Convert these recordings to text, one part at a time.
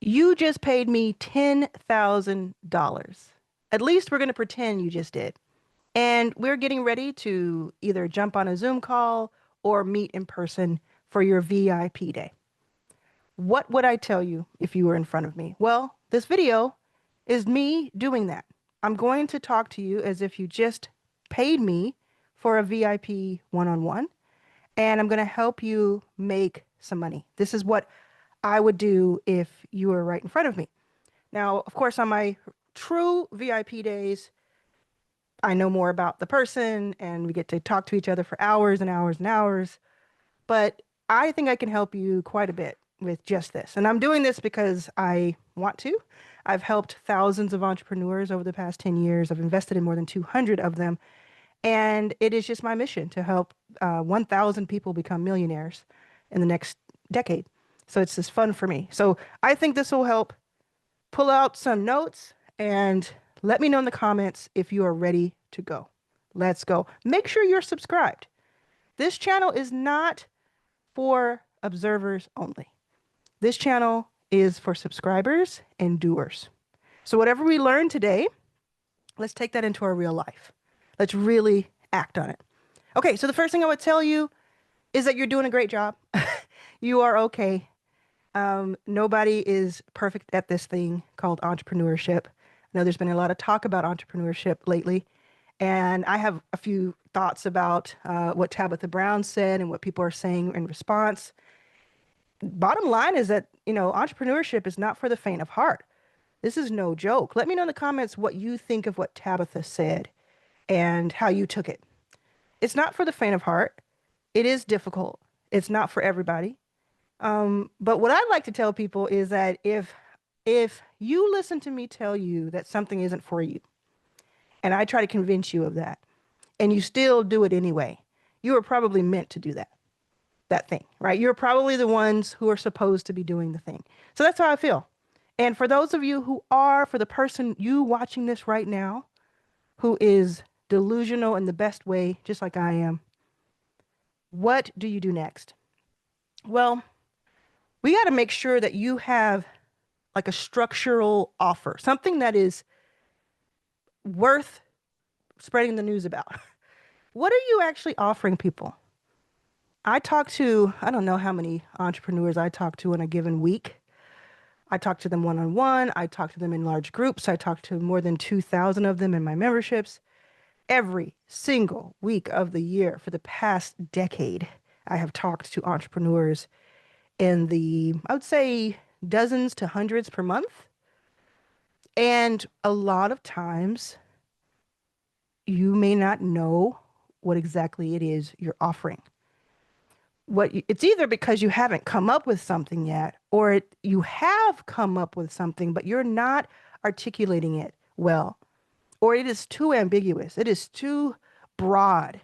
You just paid me $10,000. At least we're going to pretend you just did. And we're getting ready to either jump on a Zoom call or meet in person for your VIP day. What would I tell you if you were in front of me? Well, this video is me doing that. I'm going to talk to you as if you just paid me for a VIP one-on-one, and I'm going to help you make some money. This is what I would do if you were right in front of me. Now, of course, on my true VIP days, I know more about the person and we get to talk to each other for hours and hours and hours. But I think I can help you quite a bit with just this. And I'm doing this because I want to. I've helped thousands of entrepreneurs over the past 10 years. I've invested in more than 200 of them. And it is just my mission to help 1,000 people become millionaires in the next decade. So it's just fun for me. So I think this will help. Pull out some notes and let me know in the comments if you are ready to go. Let's go. Make sure you're subscribed. This channel is not for observers only. This channel is for subscribers and doers. So whatever we learn today, let's take that into our real life. Let's really act on it. Okay, so the first thing I would tell you is that you're doing a great job. You are okay. Nobody is perfect at this thing called entrepreneurship. I know there's been a lot of talk about entrepreneurship lately, and I have a few thoughts about what Tabitha Brown said and what people are saying in response. Bottom line is that, entrepreneurship is not for the faint of heart. This is no joke. Let me know in the comments what you think of what Tabitha said and how you took it. It's not for the faint of heart. It is difficult. It's not for everybody. But what I'd like to tell people is that if you listen to me tell you that something isn't for you, and I try to convince you of that, and you still do it anyway, you are probably meant to do that thing, right? You're probably the ones who are supposed to be doing the thing. So that's how I feel. And for those of you who are, for the person you watching this right now, who is delusional in the best way, just like I am, what do you do next? Well, we got to make sure that you have like a structural offer, something that is worth spreading the news about. What are you actually offering people? I don't know how many entrepreneurs I talk to in a given week. I talk to them one-on-one. I talk to them in large groups. I talk to more than 2,000 of them in my memberships. Every single week of the year for the past decade, I have talked to entrepreneurs in I would say, dozens to hundreds per month. And a lot of times, you may not know what exactly it is you're offering. It's either because you haven't come up with something yet, or you have come up with something, but you're not articulating it well, or it is too ambiguous. It is too broad.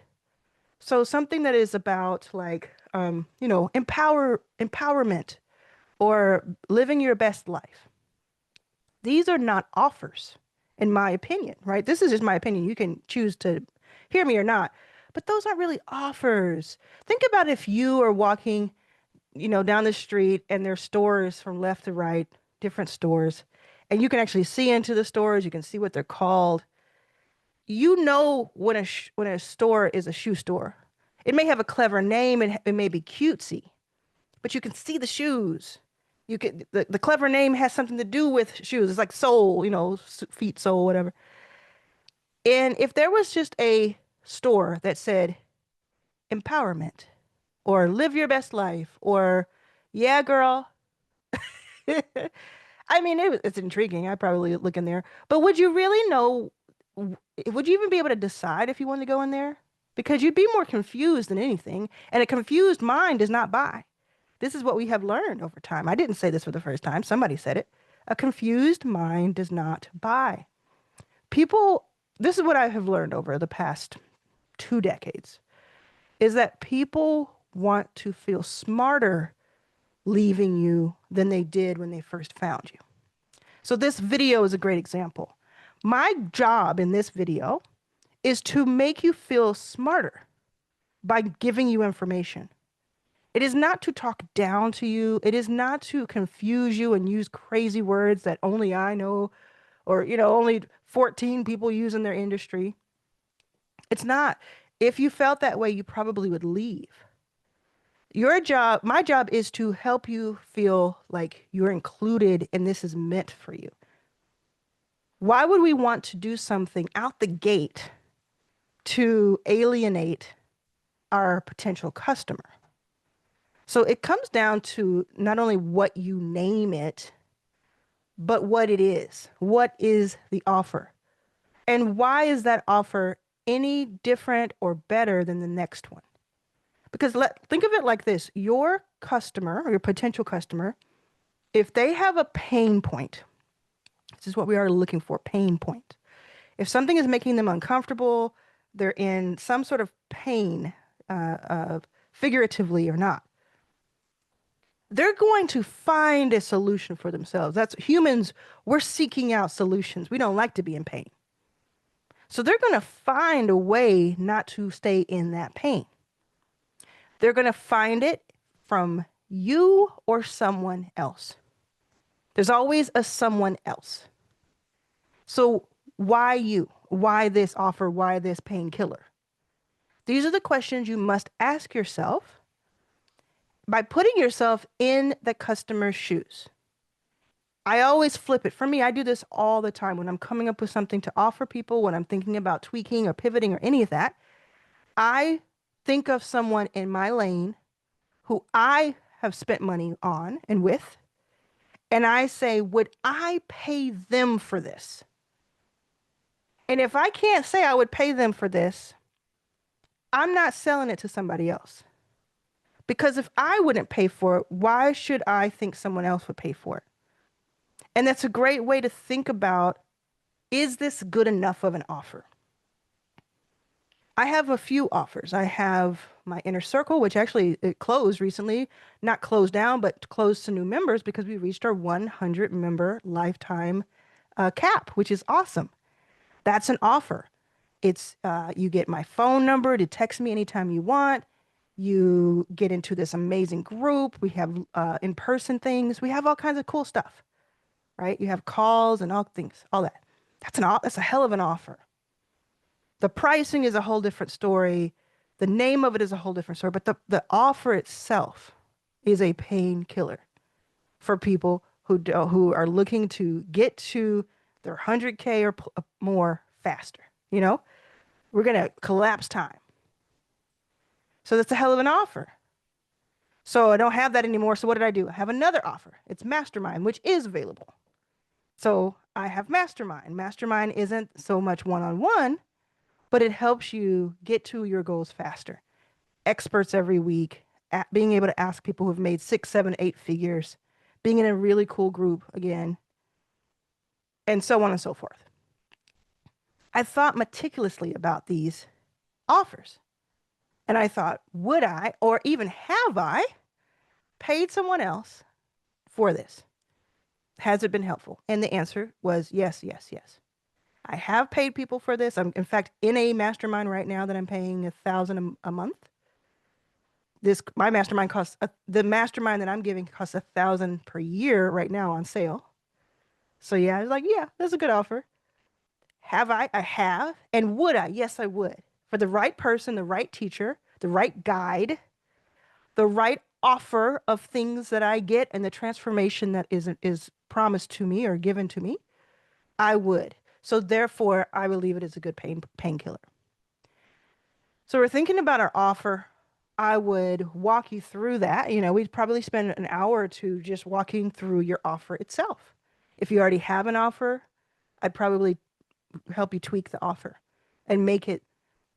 So something that is about empowerment or living your best life. These are not offers, in my opinion, right? This is just my opinion. You can choose to hear me or not, but those aren't really offers. Think about if you are walking, down the street and there's stores from left to right, different stores, and you can actually see into the stores. You can see what they're called. You know when a store is a shoe store. It may have a clever name, it may be cutesy, but you can see the shoes. The clever name has something to do with shoes. It's like sole, feet, sole, whatever. And if there was just a store that said empowerment or live your best life or yeah, girl. I mean, it's intriguing. I'd probably look in there. But would you really know? Would you even be able to decide if you wanted to go in there? Because you'd be more confused than anything. And a confused mind does not buy. This is what we have learned over time. I didn't say this for the first time. Somebody said it. A confused mind does not buy. This is what I have learned over the past 2 decades, is that people want to feel smarter leaving you than they did when they first found you. So this video is a great example. My job in this video is to make you feel smarter by giving you information. It is not to talk down to you. It is not to confuse you and use crazy words that only I know or, only 14 people use in their industry. It's not. If you felt that way, you probably would leave. Your job, my job is to help you feel like you're included and this is meant for you. Why would we want to do something out the gate to alienate our potential customer? So it comes down to not only what you name it, but what it is. What is the offer? And why is that offer any different or better than the next one? Because think of it like this. Your customer or your potential customer, if they have a pain point, this is what we are looking for, pain point. If something is making them uncomfortable, they're in some sort of pain, figuratively or not, they're going to find a solution for themselves. That's humans. We're seeking out solutions. We don't like to be in pain. So they're going to find a way not to stay in that pain. They're going to find it from you or someone else. There's always a someone else. So why you? Why this offer? Why this painkiller? These are the questions you must ask yourself by putting yourself in the customer's shoes. I always flip it. For me, I do this all the time when I'm coming up with something to offer people, when I'm thinking about tweaking or pivoting or any of that. I think of someone in my lane who I have spent money on and with, and I say, would I pay them for this? And if I can't say I would pay them for this, I'm not selling it to somebody else. Because if I wouldn't pay for it, why should I think someone else would pay for it? And that's a great way to think about, is this good enough of an offer? I have a few offers. I have my inner circle, which actually it closed recently, not closed down, but closed to new members because we reached our 100 member lifetime cap, which is awesome. That's an offer. It's you get my phone number to text me anytime you want. You get into this amazing group. We have in-person things. We have all kinds of cool stuff, right? You have calls and all things, all that. That's a hell of an offer. The pricing is a whole different story. The name of it is a whole different story. But the offer itself is a painkiller for people who are looking to get to their 100K or more faster. We're going to collapse time. So that's a hell of an offer. So I don't have that anymore. So what did I do? I have another offer. It's Mastermind, which is available. So I have Mastermind. Mastermind isn't so much one-on-one, but it helps you get to your goals faster. Experts every week, being able to ask people who've made 6, 7, 8 figures, being in a really cool group again, and so on and so forth. I thought meticulously about these offers. And I thought, would I, or even have I, paid someone else for this? Has it been helpful? And the answer was yes, yes, yes. I have paid people for this. I'm, in fact, in a mastermind right now that I'm paying $1,000 a month. My mastermind costs, the mastermind that I'm giving costs $1,000 per year right now on sale. So yeah, I was like, yeah, that's a good offer. Have I? I have. And would I? Yes, I would. For the right person, the right teacher, the right guide, the right offer of things that I get and the transformation that is promised to me or given to me, I would. So therefore, I believe it is a good painkiller. So we're thinking about our offer. I would walk you through that. We'd probably spend an hour or two just walking through your offer itself. If you already have an offer, I'd probably help you tweak the offer and make it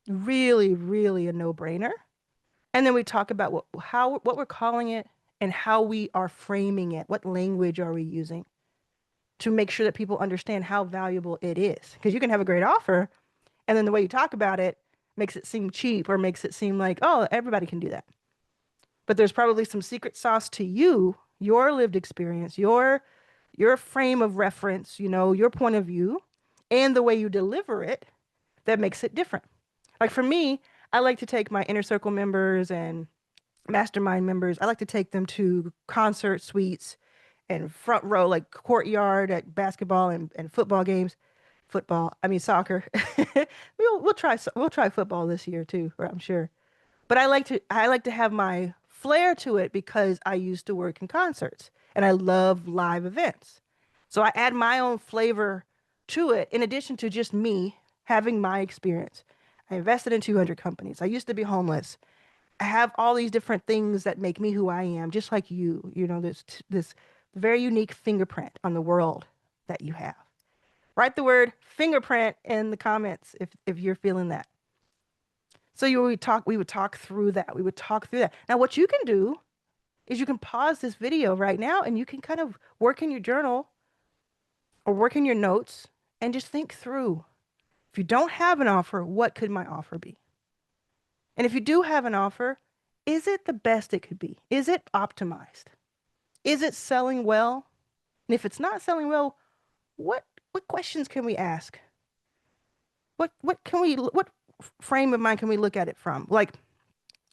really, really a no-brainer. And then we talk about what we're calling it and how we are framing it. What language are we using to make sure that people understand how valuable it is? Because you can have a great offer, and then the way you talk about it makes it seem cheap or makes it seem like, oh, everybody can do that. But there's probably some secret sauce to you, your lived experience, your frame of reference, your point of view, and the way you deliver it that makes it different. Like for me, I like to take my inner circle members and mastermind members, I like to take them to concert suites and front row, like courtyard at basketball and football games. Soccer. We'll try football this year too, I'm sure. But I like to have my flair to it because I used to work in concerts and I love live events. So I add my own flavor to it in addition to just me having my experience. I invested in 200 companies. I used to be homeless. I have all these different things that make me who I am, just like you. This very unique fingerprint on the world that you have. Write the word fingerprint in the comments if you're feeling that. So we would talk through that. We would talk through that. Now, what you can do is you can pause this video right now and you can kind of work in your journal or work in your notes and just think through. If you don't have an offer, what could my offer be? And if you do have an offer, is it the best it could be? Is it optimized? Is it selling well? And if it's not selling well, what questions can we ask? What frame of mind can we look at it from? Like,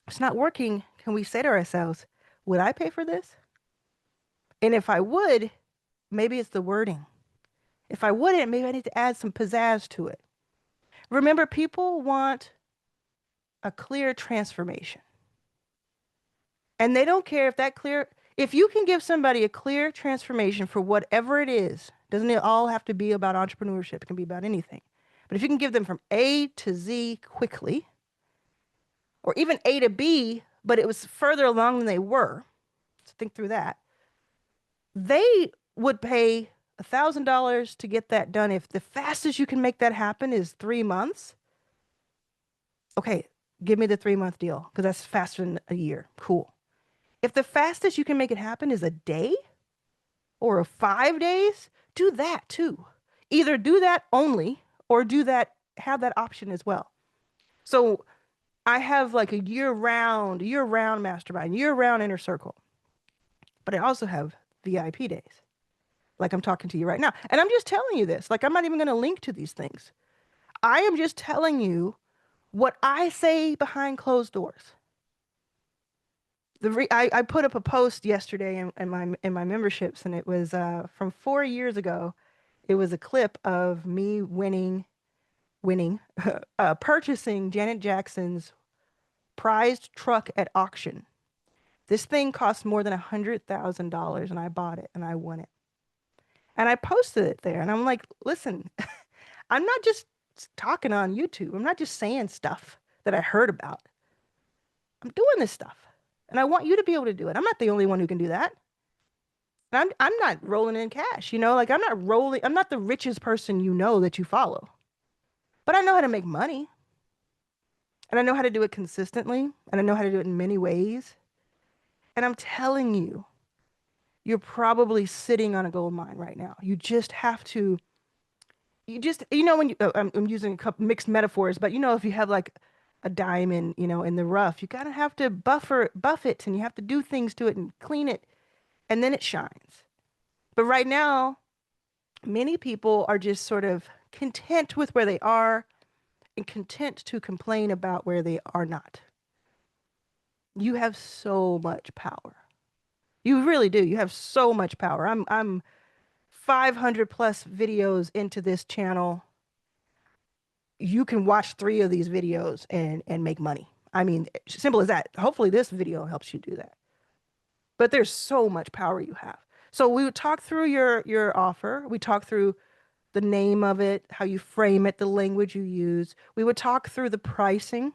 it's not working. Can we say to ourselves, would I pay for this? And if I would, maybe it's the wording. If I wouldn't, maybe I need to add some pizzazz to it. Remember, people want a clear transformation. And they don't care if you can give somebody a clear transformation for whatever it is, doesn't it all have to be about entrepreneurship? It can be about anything. But if you can give them from A to Z quickly, or even A to B, but it was further along than they were, so think through that, they would pay $1,000 to get that done. If the fastest you can make that happen is 3 months, okay, give me the 3-month deal because that's faster than a year. Cool. If the fastest you can make it happen is a day or 5 days, do that too. Either do that only or have that option as well. So I have like a year-round mastermind, year-round inner circle. But I also have VIP days, like I'm talking to you right now. And I'm just telling you this, like I'm not even going to link to these things. I am just telling you what I say behind closed doors. I put up a post yesterday in my memberships, and it was from 4 years ago. It was a clip of me purchasing Janet Jackson's prized truck at auction. This thing cost more than $100,000, and I bought it and I won it. And I posted it there, and I'm like, listen, I'm not just talking on YouTube. I'm not just saying stuff that I heard about. I'm doing this stuff. And I want you to be able to do it. I'm not the only one who can do that. And I'm not rolling in cash, like I'm not the richest person that you follow. But I know how to make money. And I know how to do it consistently. And I know how to do it in many ways. And I'm telling you, you're probably sitting on a gold mine right now. You just have to, when I'm using a couple mixed metaphors, but if you have like a diamond, in the rough, you gotta have to buff it, and you have to do things to it and clean it, and then it shines. But right now, many people are just sort of content with where they are and content to complain about where they are not. You have so much power. You really do. You have so much power. I'm 500 plus videos into this channel. You can watch 3 of these videos and make money. I mean, simple as that. Hopefully this video helps you do that. But there's so much power you have. So we would talk through your offer. We talk through the name of it, how you frame it, the language you use. We would talk through the pricing.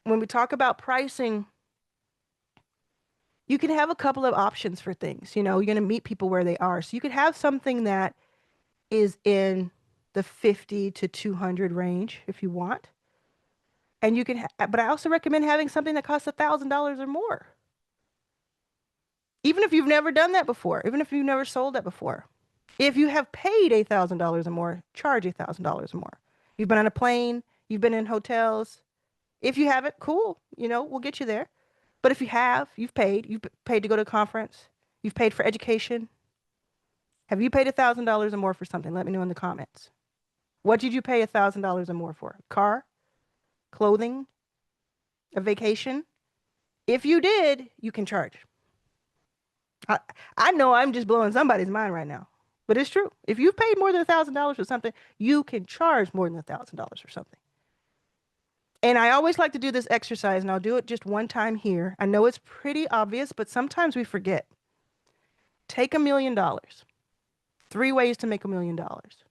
When we talk about pricing, you can have a couple of options for things. You're going to meet people where they are. So you could have something that is in the 50 to 200 range if you want. And you can, but I also recommend having something that costs $1,000 or more. Even if you've never done that before, even if you've never sold that before. If you have paid $8,000 or more, charge $8,000 or more. You've been on a plane, you've been in hotels. If you haven't, cool, we'll get you there. But if you've paid to go to a conference, you've paid for education. Have you paid $1,000 or more for something? Let me know in the comments. What did you pay $1,000 or more for? Car? Clothing? A vacation? If you did, you can charge. I, I know I'm just blowing somebody's mind right now, but it's true. If you've paid more than $1,000 for something, you can charge more than $1,000 for something. And I always like to do this exercise, and I'll do it just one time here. I know it's pretty obvious, but sometimes we forget. Take $1,000,000. 3 ways to make $1,000,000,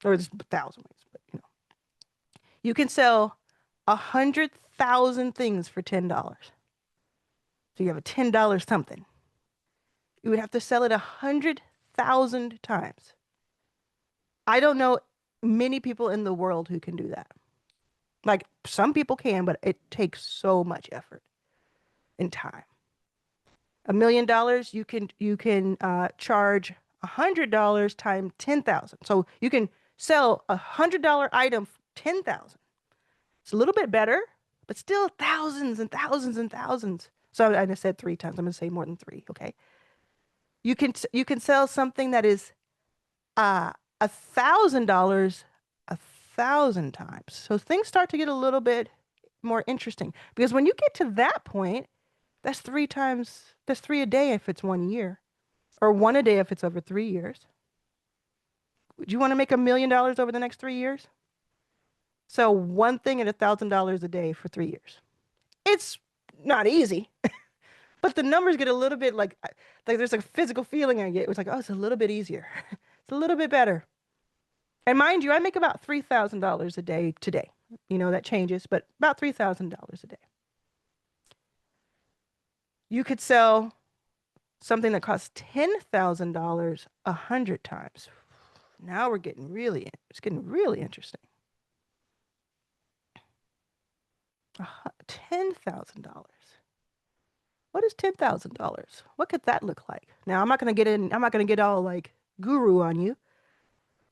or there's 1,000 ways, but you can sell 100,000 things for $10. So you have a $10 something. You would have to sell it 100,000 times. I don't know many people in the world who can do that. Like some people can, but it takes so much effort and time. $1,000,000, you can charge $100 times 10,000. So you can sell $100 item 10,000. It's a little bit better, but still thousands and thousands and thousands. So I just said 3 times. I'm going to say more than 3. Okay. You can sell something that is $1,000 1,000 times. So things start to get a little bit more interesting because when you get to that point, that's 3 times. That's 3 a day if it's 1 year, or 1 a day if it's over 3 years. Would you want to make $1,000,000 over the next 3 years? So one thing at $1,000 a day for 3 years. It's not easy, but the numbers get a little bit like there's a physical feeling I get. It was like, oh, it's a little bit easier. It's a little bit better. And mind you, I make about $3,000 a day today. That changes, but about $3,000 a day. You could sell something that costs $10,000 100 times. Now it's getting really interesting. $10,000. What is $10,000? What could that look like? Now I'm not going to get all like guru on you,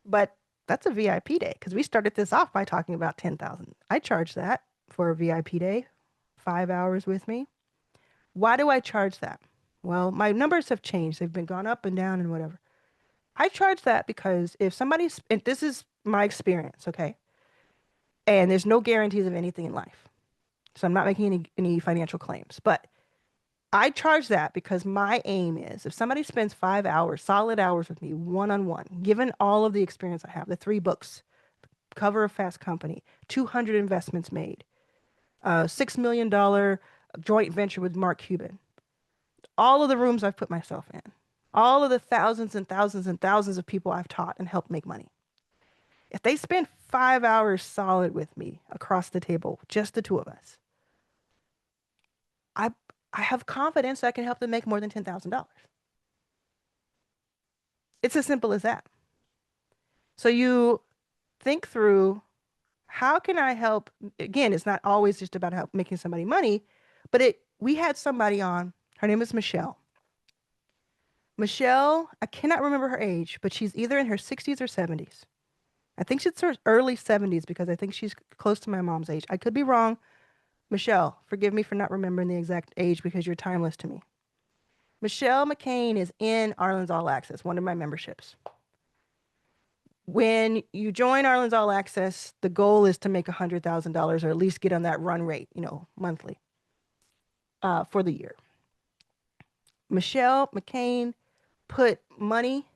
but that's a VIP day because we started this off by talking about 10,000. I charge that for a VIP day, 5 hours with me. Why do I charge that? Well, my numbers have changed. They've been gone up and down and whatever. I charge that because if somebody's, and this is my experience, okay? And there's no guarantees of anything in life. So I'm not making any financial claims, but I charge that because my aim is if somebody spends 5 hours, solid hours with me, one-on-one, given all of the experience I have, the 3 books, cover of Fast Company, 200 investments made, $6 million joint venture with Mark Cuban, all of the rooms I've put myself in, all of the thousands and thousands and thousands of people I've taught and helped make money. If they spend 5 hours solid with me across the table, just the 2 of us, I have confidence that I can help them make more than $10,000. It's as simple as that. So you think through, how can I help? Again, it's not always just about making somebody money, but we had somebody on, her name is Michelle. Michelle, I cannot remember her age, but she's either in her 60s or 70s. I think she's her early 70s because I think she's close to my mom's age. I could be wrong. Michelle, forgive me for not remembering the exact age because you're timeless to me. Michelle McCain is in Arlan's All Access, one of my memberships. When you join Arlan's All Access, the goal is to make $100,000 or at least get on that run rate, monthly for the year. Michelle McCain put money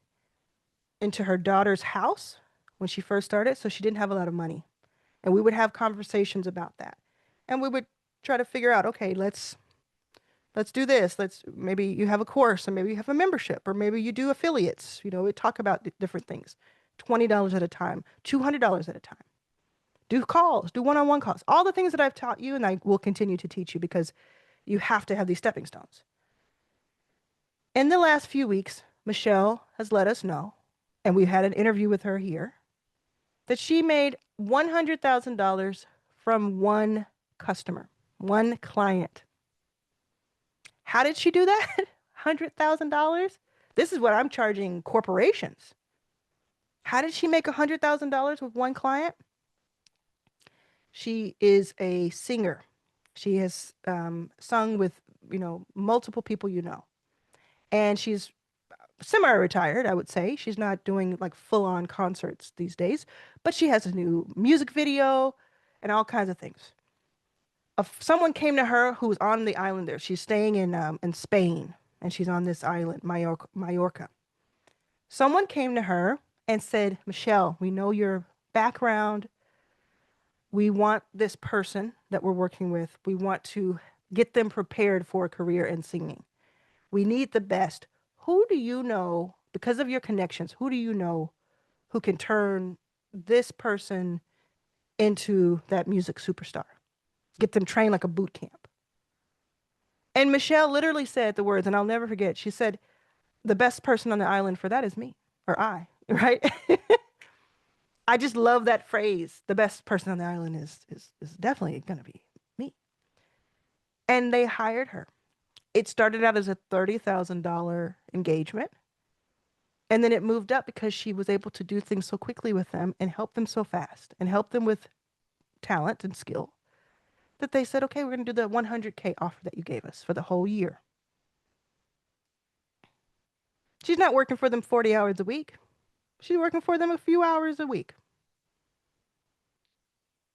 into her daughter's house when she first started, so she didn't have a lot of money. And we would have conversations about that. And we would try to figure out, okay, let's do this. Maybe you have a course, and maybe you have a membership, or maybe you do affiliates. We talk about different things. $20 at a time, $200 at a time. Do calls, do one-on-one calls. All the things that I've taught you and I will continue to teach you because you have to have these stepping stones. In the last few weeks, Michelle has let us know, and we had an interview with her here, that she made $100,000 from one customer, one client. How did she do that? $100,000? This is what I'm charging corporations. How did she make $100,000 with one client? She is a singer. She has sung with, multiple people and she's semi-retired, I would say. She's not doing like full-on concerts these days, but she has a new music video and all kinds of things. Someone came to her who's on the island there. She's staying in Spain, and she's on this island, Mallorca. Someone came to her and said, Michelle, we know your background. We want this person that we're working with. We want to get them prepared for a career in singing. We need the best. Who do you know, because of your connections, who do you know who can turn this person into that music superstar? Get them trained like a boot camp. And Michelle literally said the words, and I'll never forget. She said, the best person on the island for that is me, or I, right? I just love that phrase. The best person on the island is definitely going to be me. And they hired her. It started out as a $30,000 engagement. And then it moved up because she was able to do things so quickly with them and help them so fast and help them with talent and skill that they said, okay, we're going to do the 100K offer that you gave us for the whole year. She's not working for them 40 hours a week. She's working for them a few hours a week.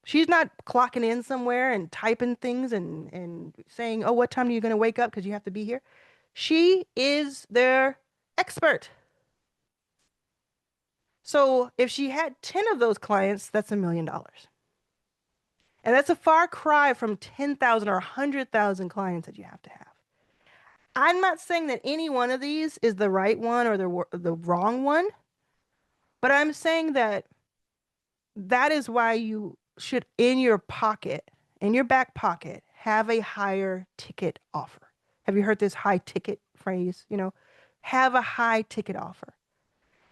She's not clocking in somewhere and typing things and saying, oh, what time are you going to wake up because you have to be here? She is their expert. So if she had 10 of those clients, that's $1 million. And that's a far cry from 10,000 or 100,000 clients that you have to have. I'm not saying that any one of these is the right one or the wrong one, but I'm saying that that is why you should, in your pocket, in your back pocket, have a higher ticket offer. Have you heard this high ticket phrase? You know, have a high ticket offer.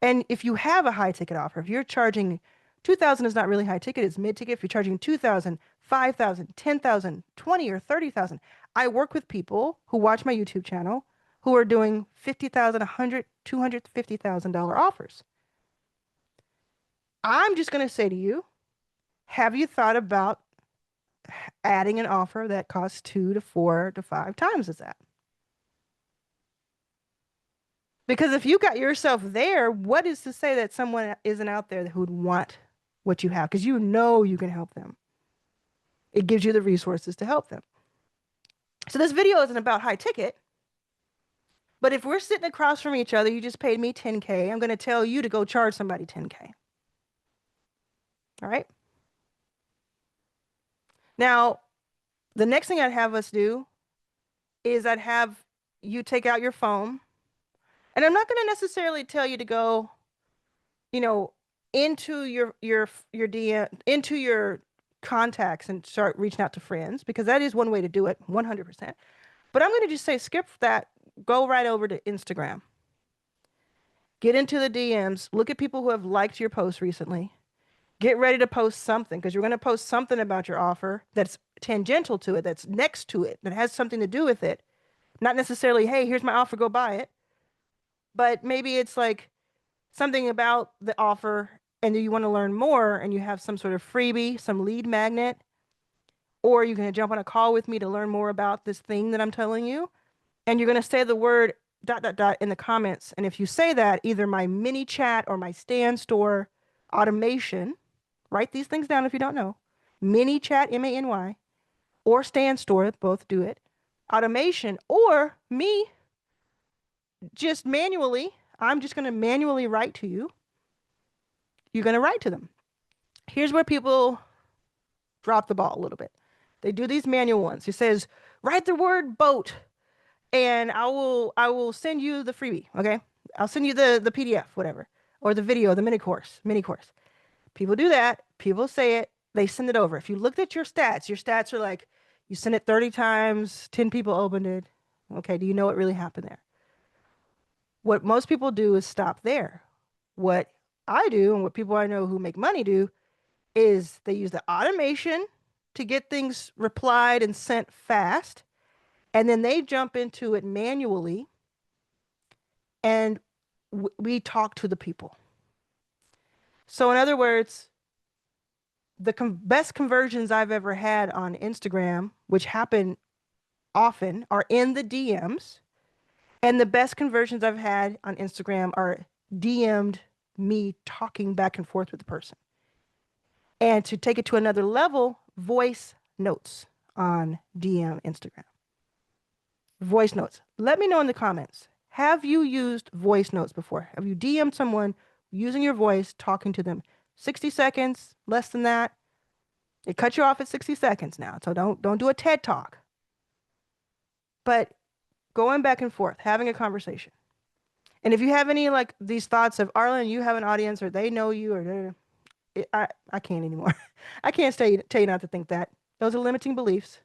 And if you have a high ticket offer, if you're charging 2,000 is not really high ticket, it's mid ticket. If you're charging 2,000, 5,000, 10,000, 20 or 30,000. I work with people who watch my YouTube channel who are doing $50,000, $100,000, $250,000 offers. I'm just going to say to you, have you thought about adding an offer that costs 2 to 4 to 5 times as that? Because if you got yourself there, what is to say that someone isn't out there who would want what you have? Because you know you can help them. It gives you the resources to help them. So this video isn't about high ticket. But if we're sitting across from each other, you just paid me 10K, I'm going to tell you to go charge somebody 10K. All right? Now, the next thing I'd have us do is I'd have you take out your phone. And I'm not going to necessarily tell you to go, you know, into your DM, into your contacts and start reaching out to friends, because that is one way to do it, 100%. But I'm going to just say skip that, go right over to Instagram. Get into the DMs, look at people who have liked your post recently. Get ready to post something, because you're going to post something about your offer that's tangential to it, that's next to it, that has something to do with it. Not necessarily, hey, here's my offer, go buy it. But maybe it's like something about the offer and you want to learn more and you have some sort of freebie, some lead magnet, or you're going to jump on a call with me to learn more about this thing that I'm telling you. And you're going to say the word ... in the comments. And if you say that, either my mini chat or my Stand Store automation, write these things down if you don't know, mini chat, MANY, or Stand Store, both do it, automation, or me just manually, I'm just going to manually write to you. You're going to write to them. Here's where people drop the ball a little bit. They do these manual ones. It says, write the word boat and I will send you the freebie. Okay. I'll send you the PDF, whatever, or the video, the mini course. People do that. People say it. They send it over. If you looked at your stats are like, you sent it 30 times, 10 people opened it. Okay. Do you know what really happened there? What most people do is stop there. What I do and what people I know who make money do is they use the automation to get things replied and sent fast. And then they jump into it manually and we talk to the people. So in other words, the best conversions I've ever had on Instagram, which happen often, are in the DMs. And the best conversions I've had on Instagram are DM'd me talking back and forth with the person. And to take it to another level, voice notes. on DM Instagram. Voice notes. Let me know in the comments. Have you used voice notes before? Have you DM'd someone using your voice, talking to them? 60 seconds, less than that. It cuts you off at 60 seconds now, so don't do a TED talk. But going back and forth, having a conversation. And if you have any like these thoughts of Arlan, you have an audience, or they know you, or I can't anymore. I can't tell you not to think that. Those are limiting beliefs.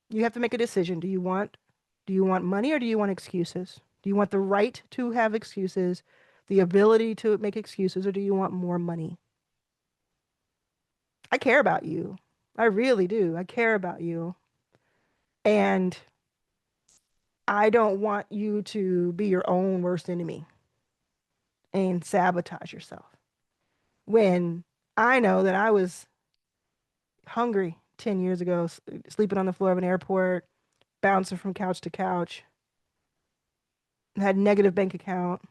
You have to make a decision. Do you want money, or do you want excuses? Do you want the right to have excuses, the ability to make excuses, or do you want more money? I care about you. I really do. I care about you. And I don't want you to be your own worst enemy and sabotage yourself. When I know that I was hungry 10 years ago, sleeping on the floor of an airport, bouncing from couch to couch, had negative bank account,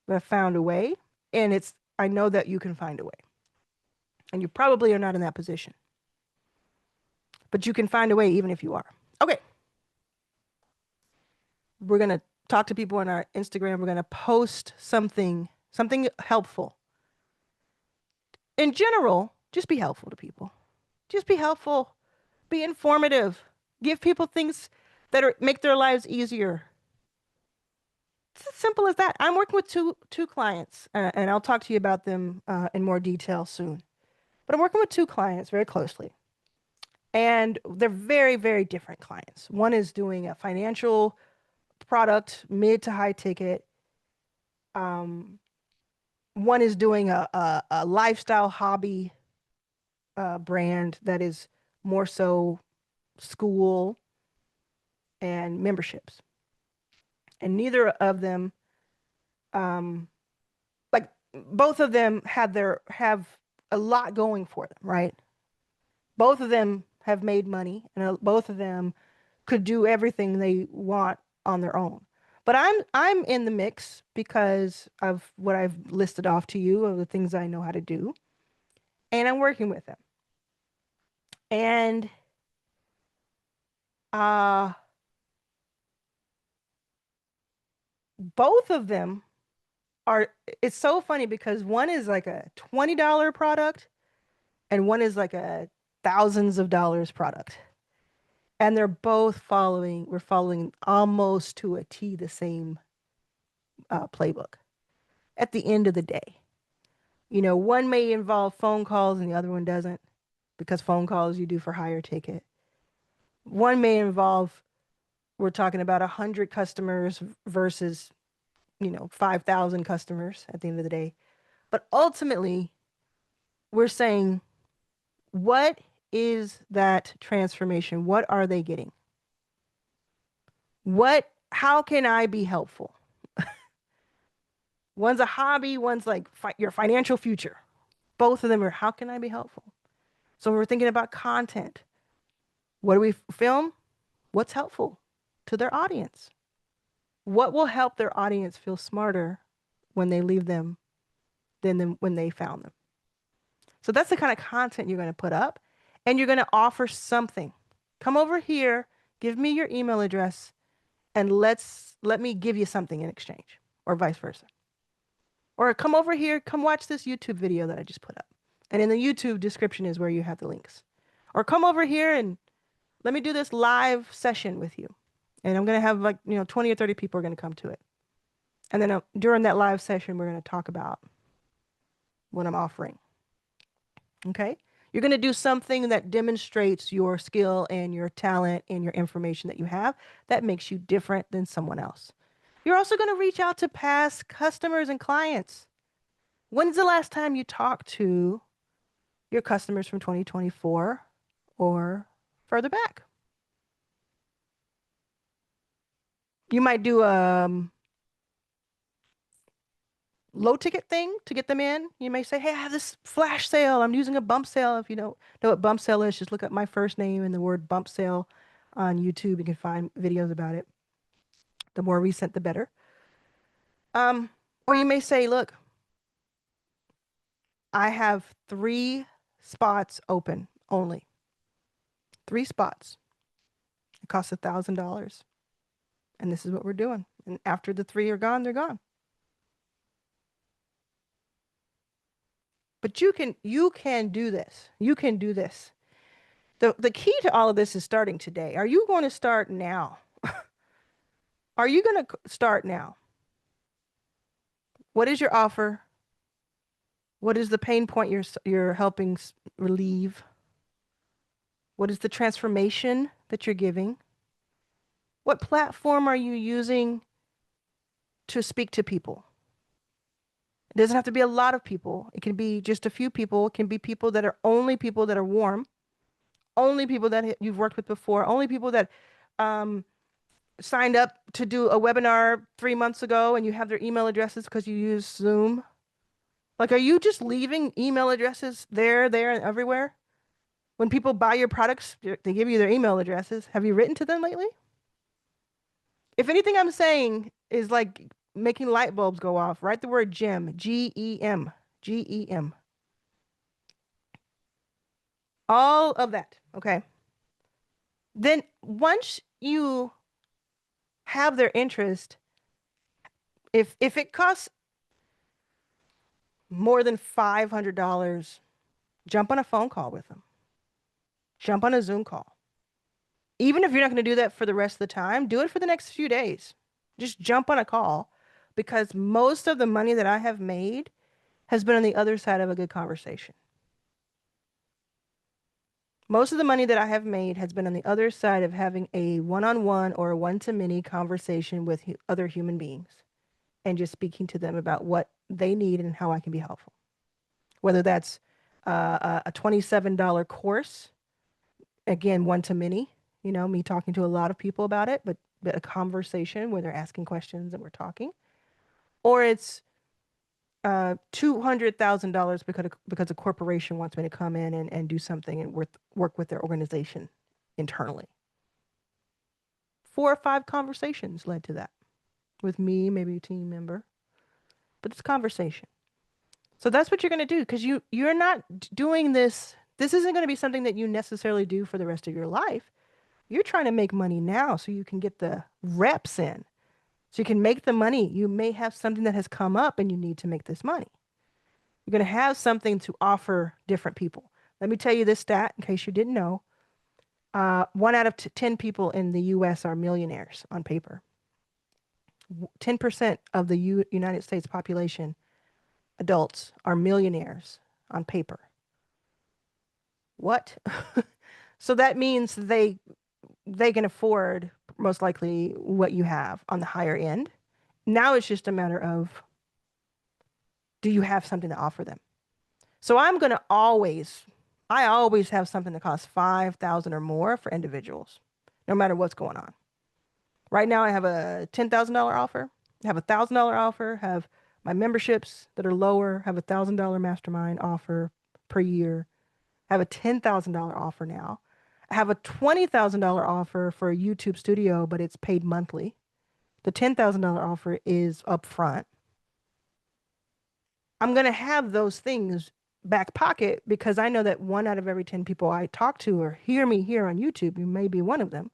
but I found a way. And I know that you can find a way. And you probably are not in that position, but you can find a way even if you are. Okay. We're going to talk to people on our Instagram. We're going to post something helpful. In general, just be helpful to people. Just be helpful. Be informative. Give people things that make their lives easier. It's as simple as that. I'm working with two clients, and I'll talk to you about them in more detail soon. But I'm working with two clients very closely. And they're very, very different clients. One is doing a financial product, mid to high ticket. One is doing a lifestyle hobby brand that is more so school and memberships. And neither of them, like both of them have a lot going for them, right? Both of them have made money, and both of them could do everything they want on their own. But I'm in the mix because of what I've listed off to you of the things I know how to do, and I'm working with them. And both of them it's so funny because one is like a $20 product and one is like a thousands of dollars product. And we're following almost to a T the same playbook at the end of the day. One may involve phone calls and the other one doesn't, because phone calls you do for higher ticket. One may involve, we're talking about 100 customers versus, 5,000 customers at the end of the day. But ultimately, we're saying, what is that transformation? What are they getting? How can I be helpful? One's a hobby, one's like your financial future. Both of them are, how can I be helpful? So we're thinking about content. What do we film? What's helpful to their audience? What will help their audience feel smarter when they leave them than when they found them? So that's the kind of content you're going to put up, and you're going to offer something. Come over here, give me your email address, and let me give you something in exchange, or vice versa. Or come over here, come watch this YouTube video that I just put up. And in the YouTube description is where you have the links. Or come over here and let me do this live session with you. And I'm going to have 20 or 30 people are going to come to it. And then during that live session, we're going to talk about what I'm offering. Okay? You're going to do something that demonstrates your skill and your talent and your information that you have that makes you different than someone else. You're also going to reach out to past customers and clients. When's the last time you talked to your customers from 2024 or further back? You might do a low ticket thing to get them in. You may say, hey, I have this flash sale. I'm using a bump sale. If you don't know what bump sale is, just look up my first name and the word bump sale on YouTube. You can find videos about it. The more recent, the better. Or you may say, look, I have 3 spots open only. 3 spots. It costs $1,000. And this is what we're doing. And after the 3 are gone, they're gone. But you can do this. You can do this. The key to all of this is starting today. Are you going to start now? Are you going to start now? What is your offer? What is the pain point you're helping relieve? What is the transformation that you're giving? What platform are you using to speak to people? It doesn't have to be a lot of people. It can be just a few people. It can be people that are only people that are warm, only people that you've worked with before, only people that um, signed up to do a webinar 3 months ago and you have their email addresses because you use Zoom. Like, are you just leaving email addresses there, and everywhere? When people buy your products, they give you their email addresses. Have you written to them lately? If anything I'm saying is like making light bulbs go off, write the word GEM, G-E-M, G-E-M. All of that, okay? Then once you have their interest, if it costs more than $500, jump on a phone call with them. Jump on a Zoom call. Even if you're not going to do that for the rest of the time, do it for the next few days. Just jump on a call, because most of the money that I have made has been on the other side of a good conversation. Most of the money that I have made has been on the other side of having a one-on-one or a one-to-many conversation with other human beings and just speaking to them about what they need and how I can be helpful. Whether that's a $27 course, again, one-to-many, me talking to a lot of people about it, but a conversation where they're asking questions and we're talking. Or it's $200,000 because a corporation wants me to come in and do something and work with their organization internally. 4 or 5 conversations led to that with me, maybe a team member, but it's conversation. So that's what you're going to do, because you're not doing this. This isn't going to be something that you necessarily do for the rest of your life. You're trying to make money now so you can get the reps in, so you can make the money. You may have something that has come up and you need to make this money. You're going to have something to offer different people. Let me tell you this stat in case you didn't know. 1 out of 10 people in the U.S. are millionaires on paper. 10% of the United States population, adults, are millionaires on paper. What? So that means they can afford, most likely, what you have on the higher end. Now it's just a matter of, do you have something to offer them? So I always have something that costs $5,000 or more for individuals, no matter what's going on. Right now I have a $10,000 offer, I have a $1,000 offer, have my memberships that are lower, have a $1,000 mastermind offer per year, I have a $10,000 offer now. I have a $20,000 offer for a YouTube studio, but it's paid monthly. The $10,000 offer is upfront. I'm going to have those things back pocket because I know that 1 out of every 10 people I talk to or hear me here on YouTube, you may be one of them,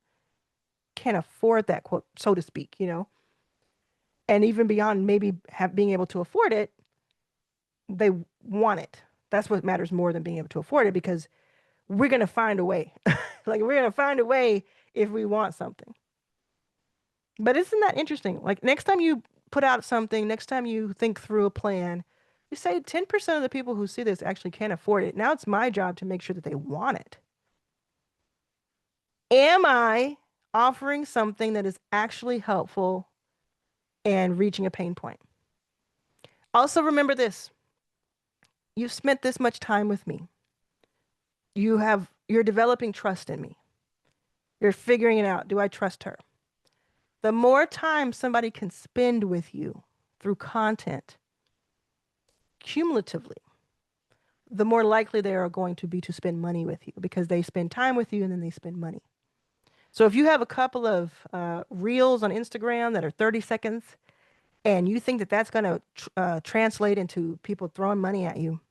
can't afford that, quote, so to speak, And even beyond maybe being able to afford it, they want it. That's what matters more than being able to afford it, because we're going to find a way. Like, we're going to find a way if we want something. But isn't that interesting? Like, next time you put out something, next time you think through a plan, you say 10% of the people who see this actually can't afford it. Now it's my job to make sure that they want it. Am I offering something that is actually helpful and reaching a pain point? Also, remember this. You've spent this much time with me. You're developing trust in me. You're figuring it out. Do I trust her? The more time somebody can spend with you through content, cumulatively, the more likely they are going to be to spend money with you, because they spend time with you and then they spend money. So if you have a couple of reels on Instagram that are 30 seconds and you think that that's going to translate into people throwing money at you,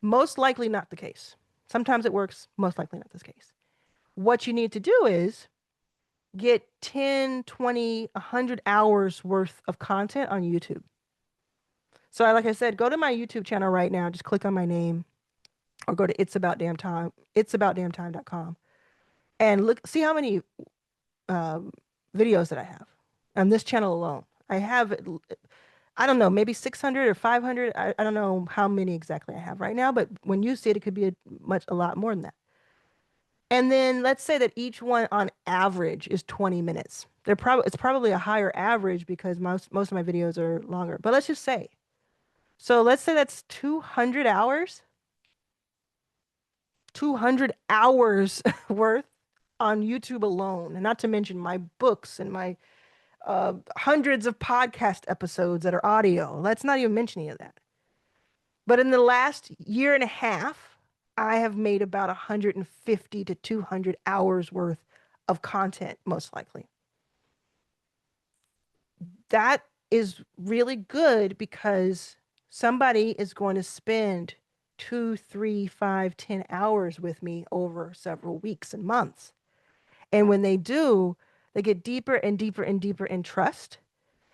most likely not the case. Sometimes it works, most likely not the case. What you need to do is get 10, 20, 100 hours worth of content on YouTube. So like I said, go to my YouTube channel right now. Just click on my name or go to it'saboutdamntime.com and look, see how many um, videos that I have on this channel alone. I have, I don't know, maybe 600 or 500. I don't know how many exactly I have right now, but when you see it, it could be a lot more than that. And then let's say that each one on average is 20 minutes. It's probably a higher average because most of my videos are longer. But let's just say. So let's say that's 200 hours. 200 hours worth on YouTube alone, and not to mention my books and my hundreds of podcast episodes that are audio. Let's not even mention any of that. But in the last year and a half, I have made about 150 to 200 hours worth of content, most likely. That is really good because somebody is going to spend 2, 3, 5, 10 hours with me over several weeks and months. And when they do, they get deeper and deeper and deeper in trust.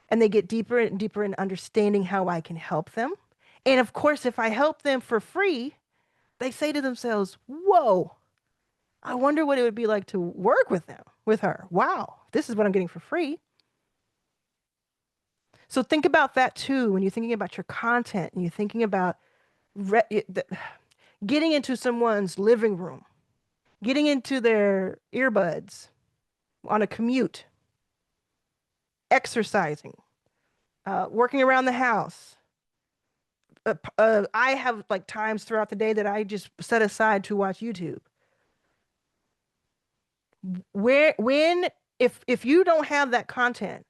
And they get deeper and deeper in understanding how I can help them. And of course, if I help them for free, they say to themselves, whoa, I wonder what it would be like to work with her. Wow, this is what I'm getting for free. So think about that too when you're thinking about your content and you're thinking about getting into someone's living room, getting into their earbuds on a commute, exercising, working around the house. I have like times throughout the day that I just set aside to watch YouTube. If you don't have that content,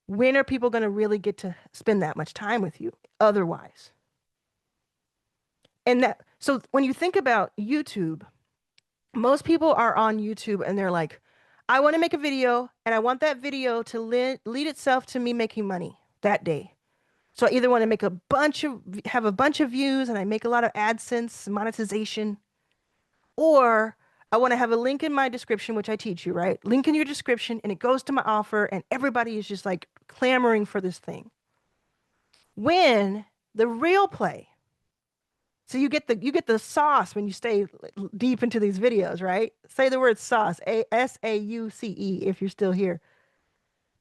when are people going to really get to spend that much time with you otherwise? So when you think about YouTube, most people are on YouTube and they're like, I want to make a video and I want that video to lead itself to me making money that day. So I either want to have a bunch of views and I make a lot of AdSense monetization, or I want to have a link in my description, which I teach you, right? Link in your description and it goes to my offer and everybody is just like clamoring for this thing. When the real play, so you get the sauce when you stay deep into these videos, right? Say the word sauce, SAUCE, if you're still here.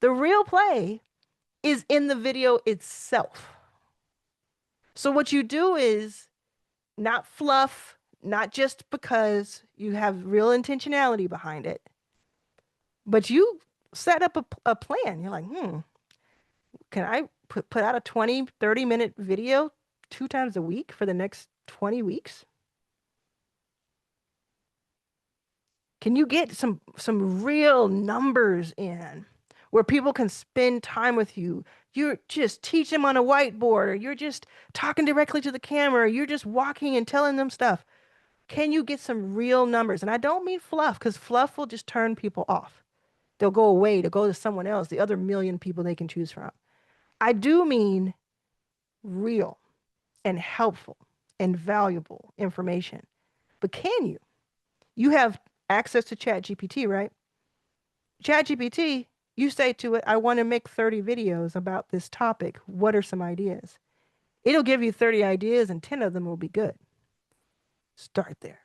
The real play is in the video itself. So what you do is not fluff, not just because you have real intentionality behind it, but you set up a plan. You're like, can I put out a 20, 30-minute video 2 times a week for the next 20 weeks? Can you get some real numbers in where people can spend time with you? You're just teach them on a whiteboard, or you're just talking directly to the camera, or you're just walking and telling them stuff. Can you get some real numbers? And I don't mean fluff, because fluff will just turn people off. They'll go away to go to someone else, the other million people they can choose from. I do mean real and helpful and valuable information. But can you? You have access to ChatGPT, right? ChatGPT, you say to it, I want to make 30 videos about this topic. What are some ideas? It'll give you 30 ideas and 10 of them will be good. Start there.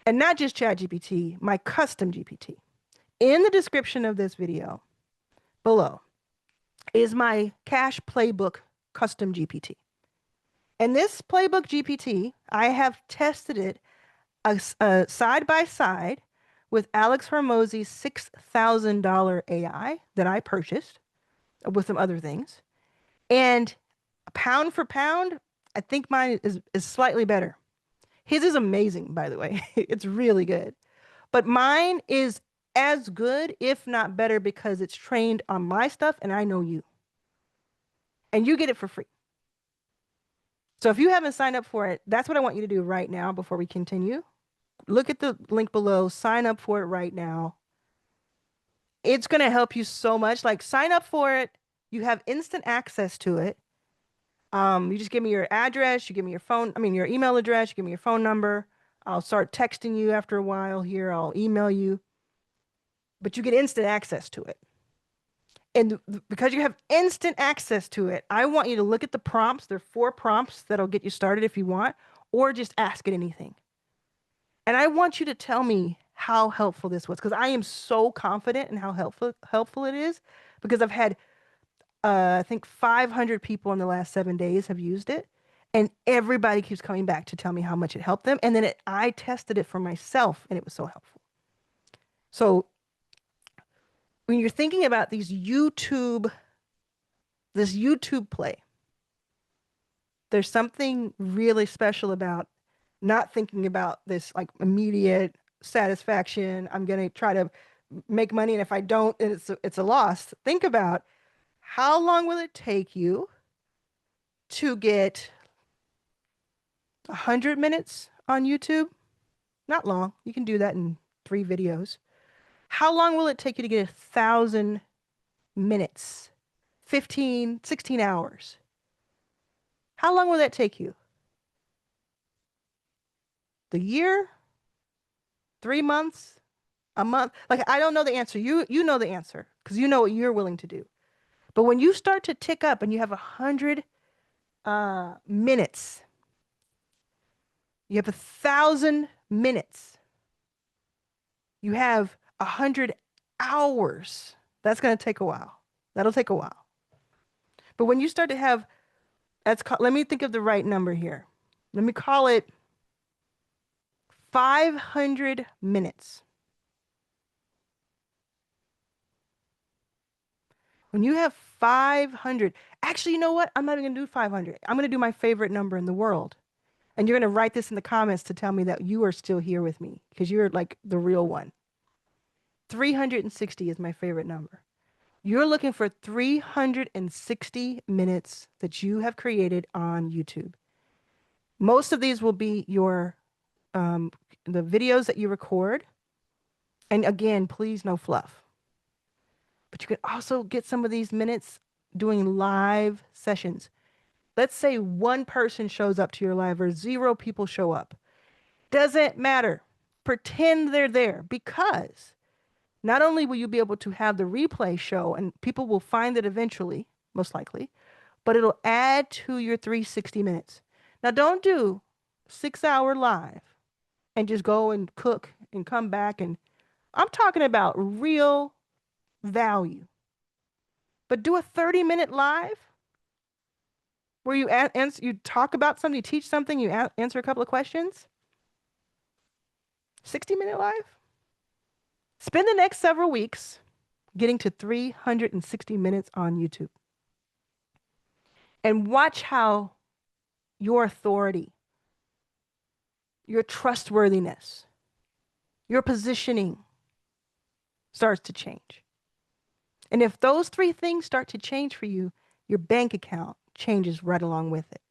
And not just ChatGPT, my custom GPT. In the description of this video below is my Cash Playbook custom GPT. And this Playbook GPT, I have tested it side by side with Alex Hormozy's $6,000 AI that I purchased with some other things. And pound for pound, I think mine is slightly better. His is amazing, by the way. It's really good. But mine is as good, if not better, because it's trained on my stuff and I know you. And you get it for free. So if you haven't signed up for it, that's what I want you to do right now before we continue. Look at the link below, sign up for it right now. It's going to help you so much. Like, sign up for it. You have instant access to it. You just give me your address, you give me your your email address, you give me your phone number. I'll start texting you after a while here. I'll email you, but you get instant access to it. And because you have instant access to it, I want you to look at the prompts. There are 4 prompts that'll get you started if you want, or just ask it anything. And I want you to tell me how helpful this was, because I am so confident in how helpful it is, because I've had I think 500 people in the last 7 days have used it, and everybody keeps coming back to tell me how much it helped them. And then I tested it for myself, and it was so helpful. So when you're thinking about this YouTube play, there's something really special about not thinking about this like immediate satisfaction. I'm going to try to make money, and if I don't, it's a loss. Think about how long will it take you to get 100 minutes on YouTube? Not long. You can do that in 3 videos. How long will it take you to get 1,000 minutes? 15, 16 hours. How long will that take you? The year? 3 months? A month? Like, I don't know the answer. You know the answer, because you know what you're willing to do. But when you start to tick up and you have 100 minutes, you have 1,000 minutes, you have 100 hours. That's going to take a while. That'll take a while. But when you start to have, let me think of the right number here. Let me call it 500 minutes. When you have 500, actually, you know what? I'm not even going to do 500. I'm going to do my favorite number in the world. And you're going to write this in the comments to tell me that you are still here with me, because you're like the real one. 360 is my favorite number. You're looking for 360 minutes that you have created on YouTube. Most of these will be your the videos that you record. And again, please, no fluff. But you can also get some of these minutes doing live sessions. Let's say 1 person shows up to your live or 0 people show up. Doesn't matter. Pretend they're there, because not only will you be able to have the replay show and people will find it eventually, most likely, but it'll add to your 360 minutes. Now, don't do 6-hour live and just go and cook and come back. And I'm talking about real value. But do a 30-minute live where you you talk about something, you teach something, you answer a couple of questions. 60-minute live. Spend the next several weeks getting to 360 minutes on YouTube. And watch how your authority, your trustworthiness, your positioning starts to change. And if those 3 things start to change for you, your bank account changes right along with it.